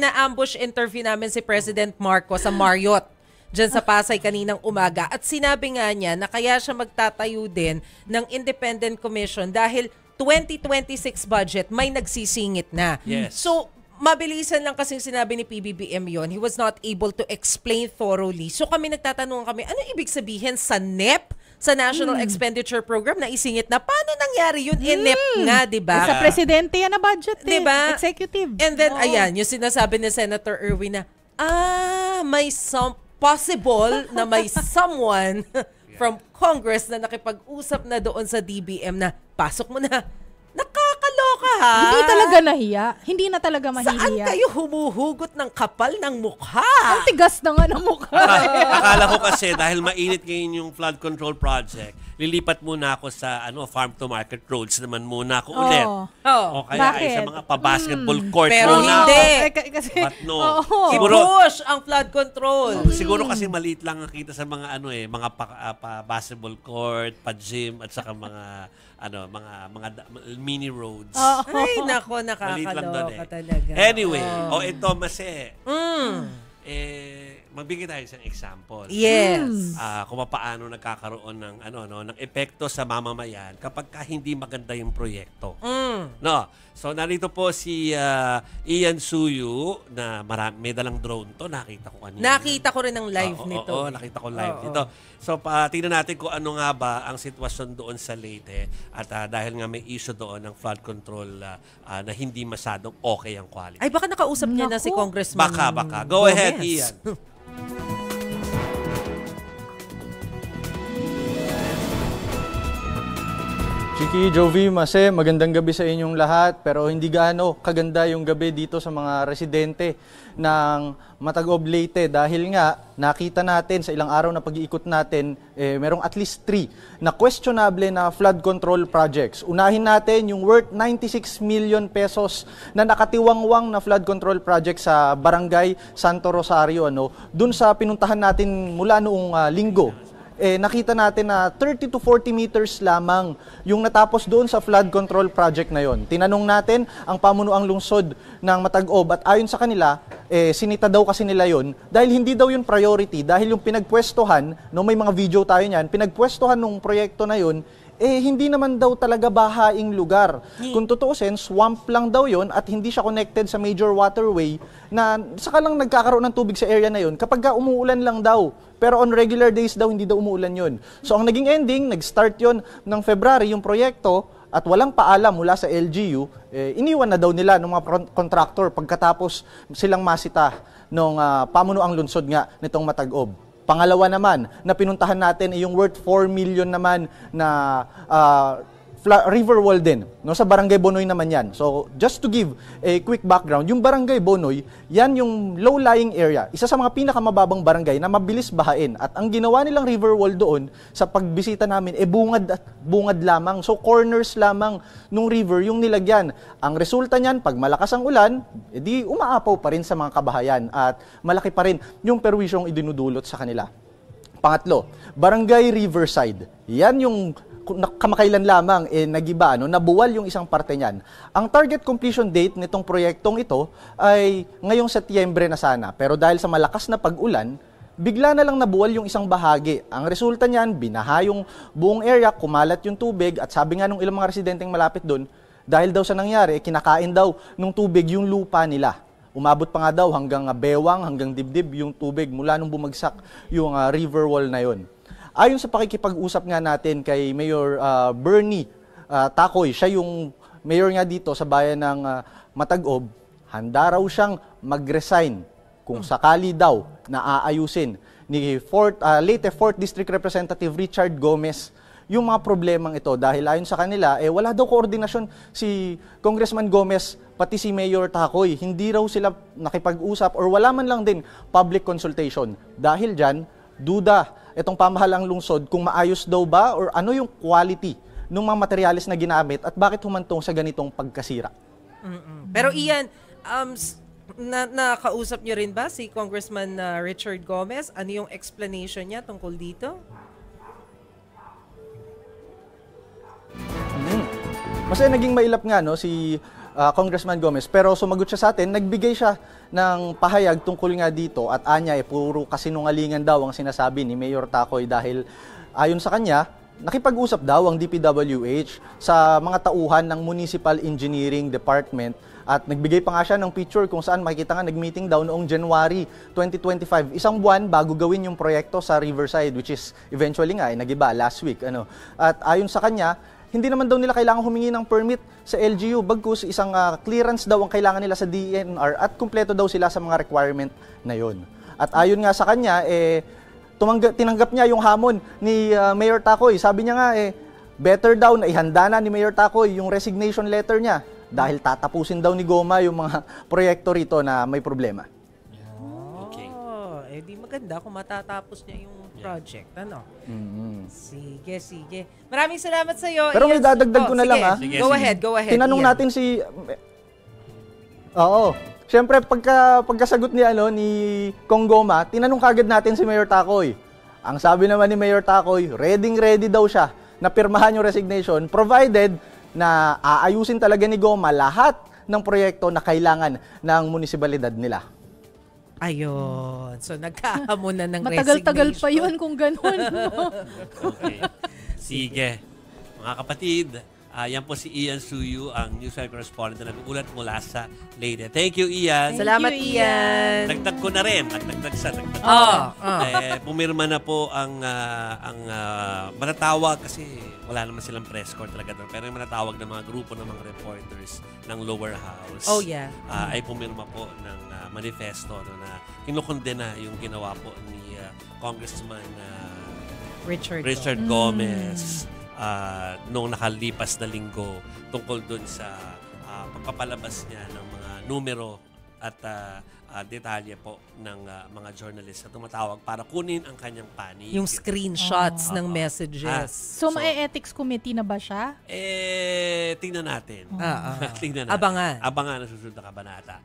na-ambush interview namin si President Marcos sa Marriott dyan sa Pasay kaninang umaga. At sinabi nga niya na kaya siya magtatayo din ng independent commission dahil 2026 budget may nagsisingit na. Yes. So, mabilisan lang kasing sinabi ni PBBM yon. He was not able to explain thoroughly. So kami nagtatanong ano ibig sabihin sa NEP? Sa National Expenditure Program na isingit na paano nangyari yun? NEP nga, di ba? Sa presidente yan na budget diba? Executive. And then, ayan, yung sinasabi ni Senator Erwin na, may possible na may someone from Congress na nakipag-usap na doon sa DBM na pasok mo na. Nakakaloka, ha? Hindi talaga nahiya. Hindi na talaga mahihiya. Saan kayo humuhugot ng kapal ng mukha? Ang tigas na nga ng mukha. Akala ko kasi dahil mainit ngayon yung flood control project, lilipat muna ako sa farm to market roads naman muna ako ulit. O kaya ay sa mga pa-basketball court pero muna. hindi. Kasi, But no. I-push ang flood control. Siguro kasi maliit lang ang kita sa mga mga pa-basketball court, pa-gym at saka mga mga mini roads. Ay, nako, nakakaloka talaga. Anyway, ito Mase. Magbigay tayo isang example. Yes. Kung paano nagkakaroon ng ng epekto sa mamamayan kapag hindi maganda yung proyekto. No. So narito po si Ian Suyu na may dalang drone to, nakita ko kanina. Nakita ko rin ang live nito. Oo, nakita ko live nito. So tingnan natin kung ano nga ba ang sitwasyon doon sa Leyte at dahil nga may issue doon ng flood control na hindi masyadong okay ang quality. Ay, baka nakausap niya na si Congressman. Baka. Go ahead, Ian. Chiki, Jovi, Mase, magandang gabi sa inyong lahat. Pero hindi gaano kaganda yung gabi dito sa mga residente ng Matagob, Leyte. Dahil nga, nakita natin sa ilang araw na pag-iikot natin, merong at least 3 na questionable na flood control projects. Unahin natin yung worth 96 million pesos na nakatiwangwang na flood control project sa Barangay Santo Rosario. Dun sa pinuntahan natin mula noong linggo. Nakita natin na 30 to 40 meters lamang yung natapos doon sa flood control project na yon. Tinanong natin ang pamunuang lungsod ng Matagob at ayon sa kanila, sinita daw kasi nila yon dahil hindi daw yun priority, dahil yung pinagpwestohan, may mga video tayo niyan, pinagpwestohan nung proyekto na yon, hindi naman daw talaga bahaing lugar. Kung tutuusin, swamp lang daw yon at hindi siya connected sa major waterway na saka lang nagkakaroon ng tubig sa area na yon kapag umuulan lang daw. Pero on regular days daw, hindi daw umuulan yon. So ang naging ending, nag-start yon ng February yung proyekto at walang paalam mula sa LGU, iniwan na daw nila ng mga contractor pagkatapos silang masita ng pamunuang lungsod nga nitong Matagob. Pangalawa naman, na pinuntahan natin ay yung worth 4 million naman na river wall din. Sa Barangay Bonoy naman yan. So, just to give a quick background, yung Barangay Bonoy, yan yung low-lying area. Isa sa mga pinakamababang barangay na mabilis bahain. At ang ginawa nilang river wall doon, sa pagbisita namin, bungad lamang. So, corners lamang nung river yung nilagyan. Ang resulta niyan, pag malakas ang ulan, edi umaapaw pa rin sa mga kabahayan. At malaki pa rin yung perwisyong idinudulot sa kanila. Pangatlo, Barangay Riverside. Yan yung kamakailan lamang nagiba, nabuwal yung isang parte niyan. Ang target completion date nitong proyektong ito ay ngayong Setyembre na sana. Pero dahil sa malakas na pag-ulan, bigla na lang nabuwal yung isang bahagi. Ang resulta niyan, binaha yung buong area, kumalat yung tubig at sabi nga nung ilang mga residenteng malapit doon, dahil daw sa nangyari, kinakain daw nung tubig yung lupa nila. Umabot pa nga daw hanggang bewang, hanggang dibdib yung tubig mula nung bumagsak yung river wall na yon. Ayon sa pakikipag-usap nga natin kay Mayor Bernie Takoy, siya yung mayor nga dito sa bayan ng Matagob, handa raw siyang mag-resign kung sakali daw na aayusin ni Leyte 4th District Representative Richard Gomez yung mga problemang ito. Dahil ayon sa kanila, wala daw koordinasyon si Congressman Gomez pati si Mayor Takoy. Hindi raw sila nakipag-usap or wala man lang din public consultation. Dahil dyan, duda itong pamahalang lungsod kung maayos daw ba or ano yung quality ng mga materyales na ginamit at bakit humantong sa ganitong pagkasira. Pero Ian, nakausap niyo rin ba si Congressman Richard Gomez? Ano yung explanation niya tungkol dito? Kasi naging mailap nga si Congressman Gomez. Pero sumagot siya sa atin, nagbigay siya ng pahayag tungkol nga dito at anya puro kasinungalingan daw ang sinasabi ni Mayor Tacoy dahil ayon sa kanya, nakipag-usap daw ang DPWH sa mga tauhan ng Municipal Engineering Department at nagbigay pa nga siya ng picture kung saan makikita nga nag-meeting daw noong January 2025, isang buwan bago gawin yung proyekto sa Riverside, which is eventually nga nagiba last week. At ayon sa kanya, hindi naman daw nila kailangan humingi ng permit sa LGU, bagkus isang clearance daw ang kailangan nila sa DENR at kumpleto daw sila sa mga requirement na yon. At ayon nga sa kanya, tinanggap niya yung hamon ni Mayor Tacoy. Sabi niya nga, better daw na ihanda na ni Mayor Tacoy yung resignation letter niya dahil tatapusin daw ni Goma yung mga proyekto rito na may problema. Okay. Di maganda kung matatapos niya yung project. Sige. Maraming salamat sa iyo. Pero may dadagdag ko na lang. Sige, Go sige. ahead. Tinanong Ian. natin si... Oo. Siyempre, pagkasagot ni Kong Goma, tinanong kagad natin si Mayor Tacoy. Ang sabi naman ni Mayor Tacoy, ready daw siya na pirmahan yung resignation provided na aayusin talaga ni Goma lahat ng proyekto na kailangan ng munisipalidad nila. Ayun. So, nagkahamon na ng Matagal-tagal pa resignation. yun kung ganun. Okay. Sige. Mga kapatid, yan po si Ian Suyu, ang News Wire correspondent na nag-ulat mula sa Leyte. Thank you, Ian. Salamat, you, Ian. Dagdag ko na rin. Nagdagdag sa dagdag. Pumirma na po ang matatawag kasi wala naman silang press corps talaga doon. Pero yung matatawag ng mga grupo ng mga reporters ng lower house ay pumirma po ng manifesto na kinukondena yung ginawa po ni Congressman Richard Gomez noong nakalipas na linggo tungkol dun sa pagpapalabas niya ng mga numero at detalye po ng mga journalist na tumatawag para kunin ang kanyang panig. Yung screenshots ng messages. So, may ethics committee na ba siya? Tingnan natin. Tingnan natin. Abangan. Abangan ang susunod na kabanata.